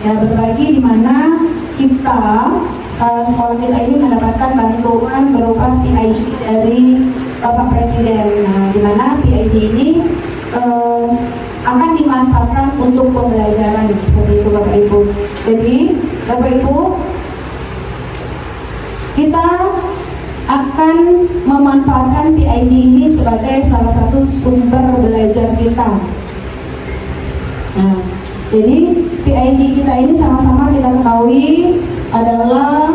Ya, berbagi di mana kita sekolah kita ini mendapatkan bantuan berupa PID dari Bapak Presiden. Nah, di mana PID ini akan dimanfaatkan untuk pembelajaran seperti itu Bapak Ibu. Jadi Bapak Ibu, kita akan memanfaatkan PID ini sebagai salah satu sumber belajar kita. Nah, jadi PID kita ini sama-sama kita ketahui adalah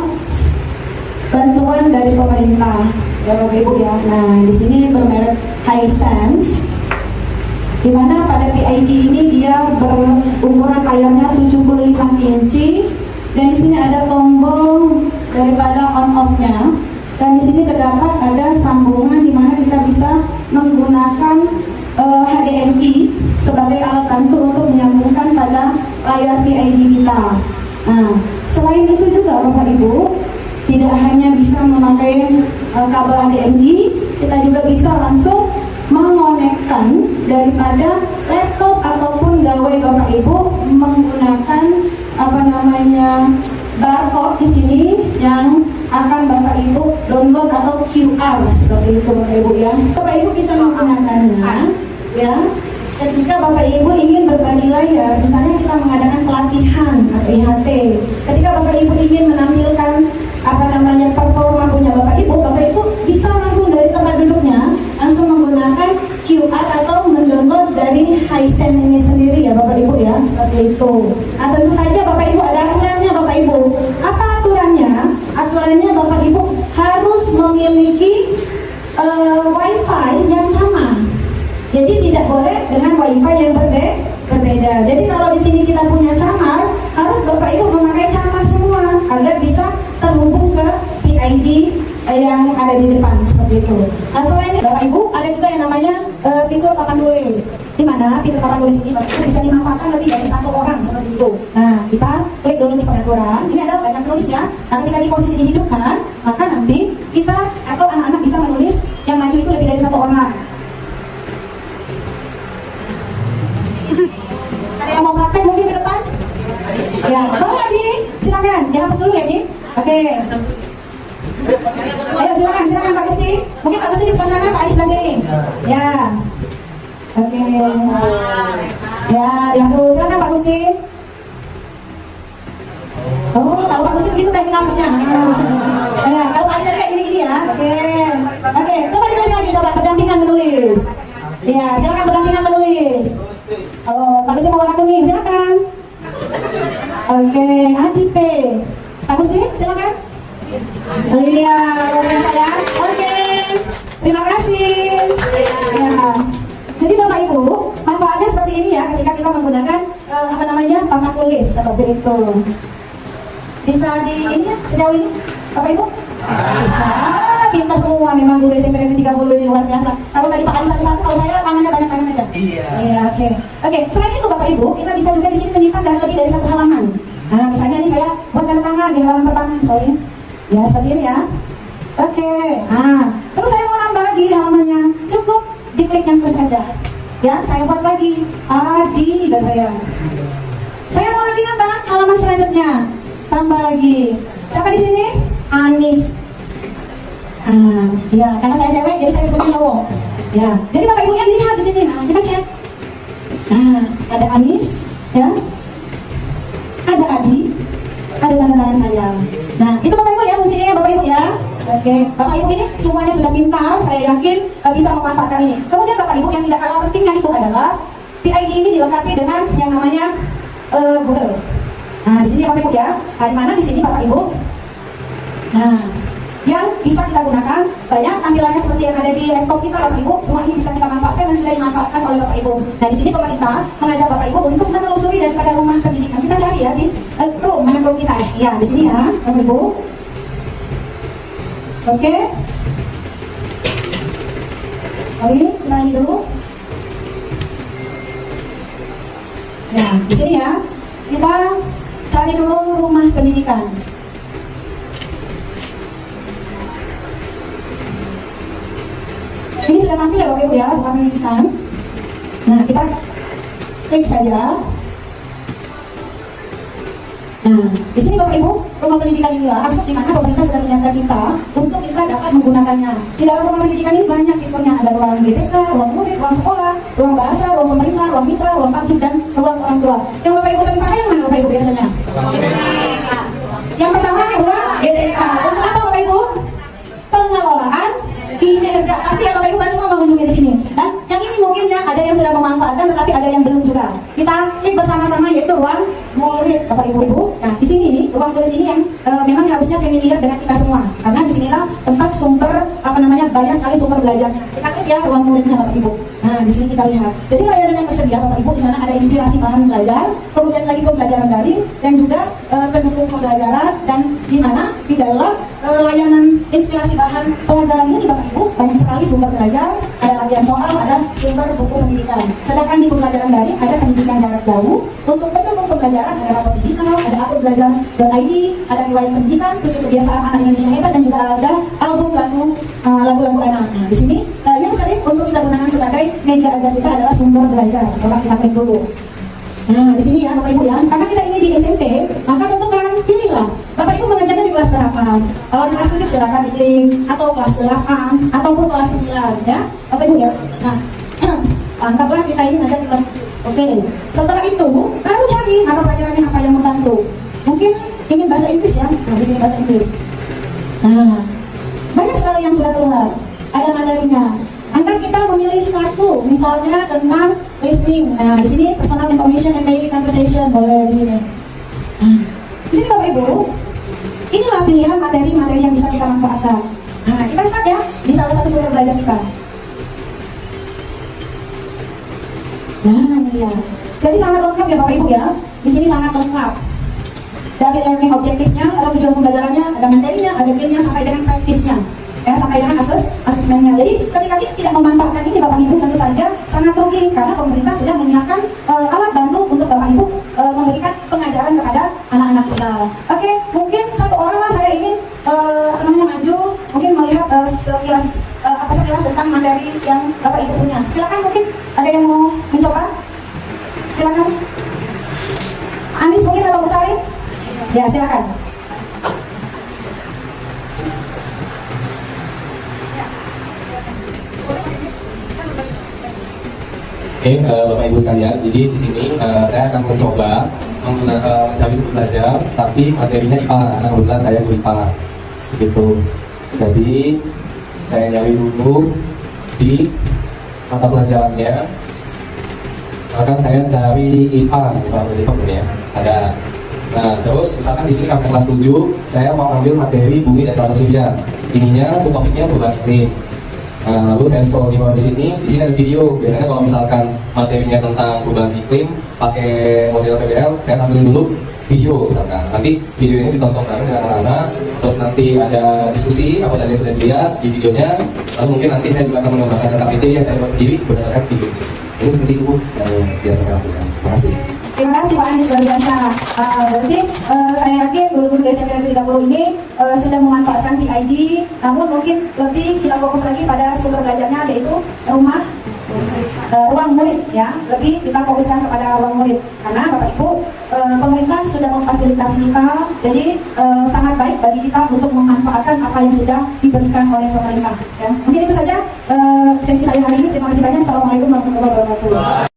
bantuan dari pemerintah, ya Bapak Ibu ya. Nah, di sini bermerek Hisense, di mana pada PID ini dia berukuran layarnya 75 inci, dan di sini ada tombol daripada on off-nya, dan di sini terdapat ada sambungan di mana kita bisa menggunakan HDMI sebagai alat bantu untuk menyambungkan pada layar PID kita. Nah, selain itu juga Bapak Ibu, tidak hanya bisa memakai kabel HDMI, kita juga bisa langsung mengonekkan daripada laptop ataupun gawai Bapak Ibu menggunakan barcode di sini yang akan Bapak Ibu download atau QR seperti itu Bapak Ibu ya. Bapak Ibu bisa menggunakannya ya ketika Bapak Ibu ingin berbagi layar, misalnya kita mengadakan pelatihan atau IHT. Ketika Bapak Ibu ingin menampilkan performa punya Bapak Ibu bisa langsung dari tempat duduknya langsung menggunakan QR atau mendownload dari Hisense ini sendiri ya Bapak Ibu ya, seperti itu. Nah, tentu saja Bapak Ibu ada aturannya Bapak Ibu. Apa aturannya? Aturannya Bapak Ibu harus memiliki WiFi yang sama. Jadi tidak boleh dengan WiFi yang berbeda. Jadi kalau di sini kita punya camar, harus Bapak Ibu memakai camar semua agar bisa terhubung ke PID yang ada di depan seperti itu. Nah, selain itu Bapak Ibu ada juga yang namanya fitur papan tulis, di mana fitur papan tulis ini Bapak Ibu bisa dimanfaatkan lebih dari satu orang seperti itu. Nah, kita klik dulu di pengaturan. Ini ada banyak tulis ya. Nah, ketika di posisi dihidupkan, maka nanti kita atau anak-anak bisa menulis yang maju itu lebih dari satu orang. Ada yang mau praktek mungkin ke depan? Ya, boleh Adi, silakan. Dihapus dulu ya Di. Oke. Ayo silakan Pak Gusti. Mungkin Pak Gusti di sebelah sana, Pak Ais sebelah sini. Ya. Oke. Ya, dihapus. Silakan Pak Gusti. Oh, tahu Pak Gusti begitu teknik hapusnya. Ya, kalau Pak Ais tadi kayak gini-gini ya. Oke, coba ditulis lagi, coba pendampingan menulis. Ya, silakan pendampingan menulis. Oh, Pak Gusti mau warna kuning, silakan. Oke, Adi P. Pak Gusti, silakan. Oh iya, saya. Oke, terima kasih. Ya. Jadi Bapak Ibu, manfaatnya seperti ini ya ketika kita menggunakan papan tulis seperti itu. Bisa di ini ya, sejauh ini, Bapak Ibu? Bisa. Pintar semua memang guru SMP Negeri 30 ini luar biasa. Kalau tadi Pak Adi satu-satu, kalau saya tangannya banyak-banyak aja. Iya, oke. Selain itu Bapak Ibu, kita bisa juga di sini menyimpan dan lebih dari satu halaman. Nah, misalnya ini saya buat tanda tangan di halaman pertama, misalnya. Ya, seperti ini ya. Oke. Nah, terus saya mau nambah lagi halamannya. Cukup diklik yang plus saja. Ya, saya buat lagi. Adi dan saya. Saya mau lagi nambah halaman selanjutnya. Tambah lagi. Siapa di sini? Anis. Ya, karena saya cewek, jadi saya sebutnya cowok. Ya, jadi Bapak Ibu yang lihat di sini. Nah, kita cek. Nah, ada Anis, ya. Ada Adi, ada tanda tangan saya. Nah, itu Bapak Ibu ya fungsinya ya Bapak Ibu ya. Oke, Bapak Ibu ini semuanya sudah pintar, saya yakin bisa memanfaatkan ini. Kemudian Bapak Ibu yang tidak kalah pentingnya itu adalah PID ini dilengkapi dengan yang namanya Google. Nah, di sini Bapak Ibu ya. Nah, di mana di sini Bapak Ibu? Nah, yang bisa kita gunakan banyak tampilannya seperti yang ada di laptop kita Bapak Ibu. Semua ini bisa kita manfaatkan dan sudah dimanfaatkan oleh Bapak Ibu. Nah, di sini pemerintah mengajak Bapak Ibu untuk menelusuri daripada rumah pendidikan. Kita cari ya di mana kita ya. Ya, di sini ya Bapak Ibu. Oke. Oke, kita ini dulu. Ya, di sini ya. Kita cari dulu rumah pendidikan. Ini sudah tampil ya Bapak Ibu ya, rumah pendidikan. Nah, kita klik saja. Nah, di sini Bapak Ibu, rumah pendidikan inilah akses di mana pemerintah sudah menyiapkan kita untuk kita dapat menggunakannya. Di dalam rumah pendidikan ini banyak fiturnya, ada ruang BTK, ruang murid, ruang sekolah, ruang bahasa, ruang pemerintah, ruang mitra, ruang publik, dan ruang orang tua. Yang Bapak Ibu sering pakai yang mana Bapak Ibu biasanya? Yang pertama ruang BTK. Untuk apa Bapak Ibu? Pengelolaan kinerja. Pasti ya Bapak Ibu kan semua mengunjungi di sini. Dan yang ini mungkin ya ada yang sudah memanfaatkan, tetapi ada yang belum juga. Kita klik bersama-sama yaitu ruang murid, Bapak Ibu. Nah, di sini ruang murid ini yang memang harusnya familiar dengan kita semua, karena di sinilah tempat sumber banyak sekali sumber belajarnya. Kita klik ya ruang muridnya Bapak Ibu. Nah, di sini kita lihat. Jadi layanan yang tersedia Bapak Ibu, di sana ada inspirasi bahan belajar, kemudian lagi pembelajaran daring dan juga pendukung pembelajaran, dan di mana di dalam layanan inspirasi bahan pelajaran ini Bapak Ibu banyak sekali sumber belajar, ada latihan soal, ada sumber buku pendidikan. Sedangkan di pembelajaran daring ada pendidikan jarak jauh, untuk pendukung pembelajaran ada rapor digital, ada akun belajar.id, ada riwayat pendidikan, 7 kebiasaan anak Indonesia hebat, dan juga ada album lagu-lagu anak. Nah, di sini yang sering untuk kita gunakan sebagai media ajar kita adalah sumber belajar. Coba kita klik dulu. Nah, di sini ya Bapak Ibu ya, karena kita ini di SMP, maka tentu kan pilihlah Bapak Ibu mengajarnya di kelas berapa. Kalau di kelas 7 silakan diklik, atau kelas 8 ataupun kelas 9 ya Bapak Ibu ya. Nah, anggaplah kita ini ngajar di kelas 7. Oke, setelah itu baru cari mata pelajarannya apa yang membantu. Mungkin ingin bahasa Inggris ya, nah di sini bahasa Inggris. Nah, banyak sekali yang sudah keluar, ada materinya. Anda kita memilih satu, misalnya tentang listening. Nah, di sini personal information and daily conversation boleh di sini. Nah, di sini Bapak Ibu, inilah pilihan materi-materi yang bisa kita manfaatkan. Nah, kita start ya di salah satu sumber belajar kita. Nah, ini dia. Jadi sangat lengkap ya Bapak Ibu ya. Di sini sangat lengkap. Dari learning objectives-nya, ada tujuan pembelajarannya, ada materinya, ada game-nya, sampai dengan praktisnya. Ya, sampai dengan asesmennya. Jadi ketika kita tidak memanfaatkan ini Bapak Ibu, tentu saja sangat rugi, karena pemerintah sudah menyiapkan alat bantu untuk Bapak Ibu memberikan pengajaran kepada anak-anak kita. Oke, mungkin satu orang lah saya ingin maju, mungkin melihat sekilas tentang materi yang Bapak Ibu punya. Silakan, mungkin ada yang mau mencoba? Silakan. Anis mungkin atau Bu Sari? Ya, silakan. Oke, Bapak Ibu sekalian, jadi di sini saya akan mencoba mencari sumber belajar, tapi materinya IPA, karena kebetulan saya guru IPA, begitu. Jadi saya nyari dulu di mata pelajarannya, akan saya cari IPA ya, ada. Nah, terus misalkan di sini kakak kelas 7, saya mau ambil materi bumi dan tata surya. Ininya subtopiknya perubahan iklim. Nah, lalu saya scroll di bawah di sini ada video. Biasanya kalau misalkan materinya tentang perubahan iklim pakai model PBL, saya tampilin dulu video misalkan. Nanti video ini ditonton bareng dengan anak-anak, terus nanti ada diskusi apa saja yang sudah dilihat di videonya. Lalu mungkin nanti saya juga akan mengembangkan tentang PT yang saya buat sendiri berdasarkan video. Ini seperti itu yang biasa saya lakukan. Terima kasih. Terima kasih Pak Anies, luar biasa. Berarti saya yakin guru-guru di SMP 30 ini sudah memanfaatkan PID, namun mungkin lebih kita fokus lagi pada sumber belajarnya, yaitu ruang murid ya. Lebih kita fokuskan kepada ruang murid, karena Bapak Ibu pemerintah sudah memfasilitasi kita, jadi sangat baik bagi kita untuk memanfaatkan apa yang sudah diberikan oleh pemerintah ya. Mungkin itu saja sesi saya hari ini. Terima kasih banyak. Assalamualaikum warahmatullahi wabarakatuh.